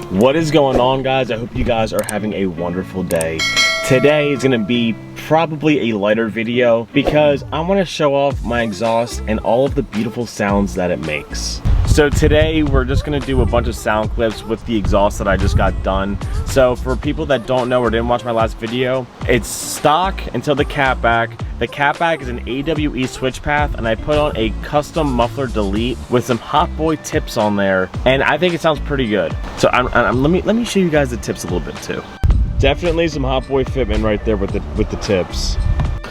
What is going on, guys? I hope you guys are having a wonderful day. Today is gonna be probably a lighter video because I wanna show off my exhaust and all of the beautiful sounds that it makes. So today we're just gonna do a bunch of sound clips with the exhaust that I just got done. So for people that don't know or didn't watch my last video, it's stock until the catback. The catback is an AWE SwitchPath, and I put on a custom muffler delete with some hot boy tips on there, and I think it sounds pretty good. So let me show you guys the tips a little bit too. Definitely some hot boy fitment right there with the tips.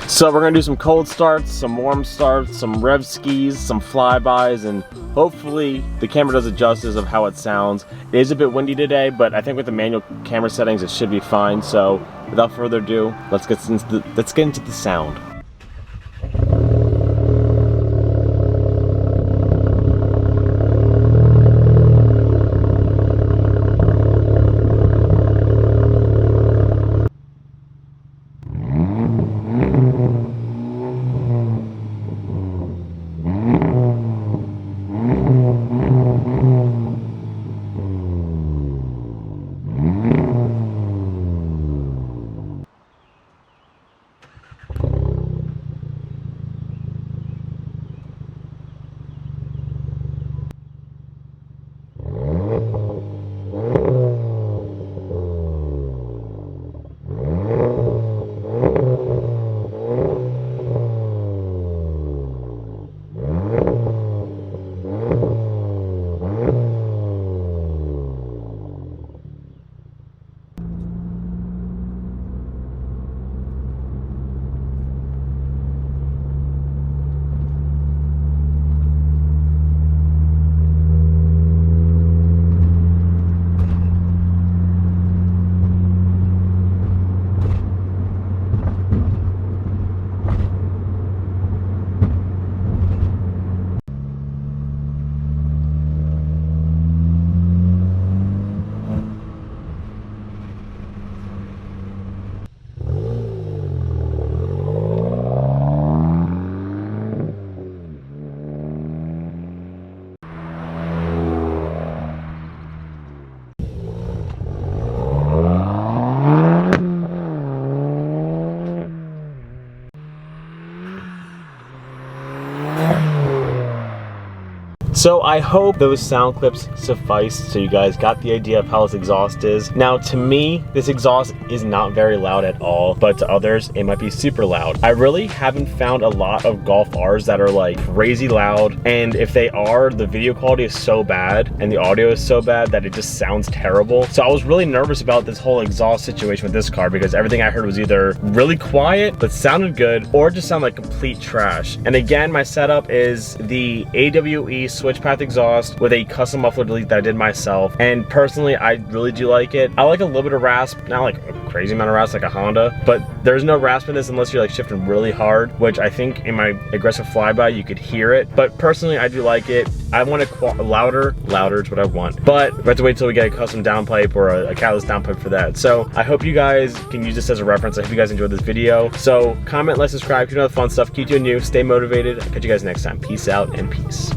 So we're gonna do some cold starts, some warm starts, some rev skis, some flybys, and hopefully the camera does it justice of how it sounds. It is a bit windy today, but I think with the manual camera settings it should be fine. So without further ado, let's get into the sound. So I hope those sound clips suffice so you guys got the idea of how this exhaust is. Now to me, this exhaust is not very loud at all, but to others, it might be super loud. I really haven't found a lot of Golf Rs that are like crazy loud, and if they are, the video quality is so bad and the audio is so bad that it just sounds terrible. So I was really nervous about this whole exhaust situation with this car because everything I heard was either really quiet but sounded good or just sound like complete trash. And again, my setup is the AWE SwitchPath exhaust with a custom muffler delete that I did myself, and personally I really do like it. I like a little bit of rasp, not like a crazy amount of rasp like a Honda, but there's no rasp in this unless you're like shifting really hard, which I think in my aggressive flyby you could hear it, but personally I do like it. I want it louder is what I want, but we have to wait till we get a custom downpipe or a catalyst downpipe for that. So I hope you guys can use this as a reference. I hope you guys enjoyed this video. So comment, like, subscribe, keep doing all the fun stuff, keep doing you, stay motivated. I'll catch you guys next time. Peace out and peace.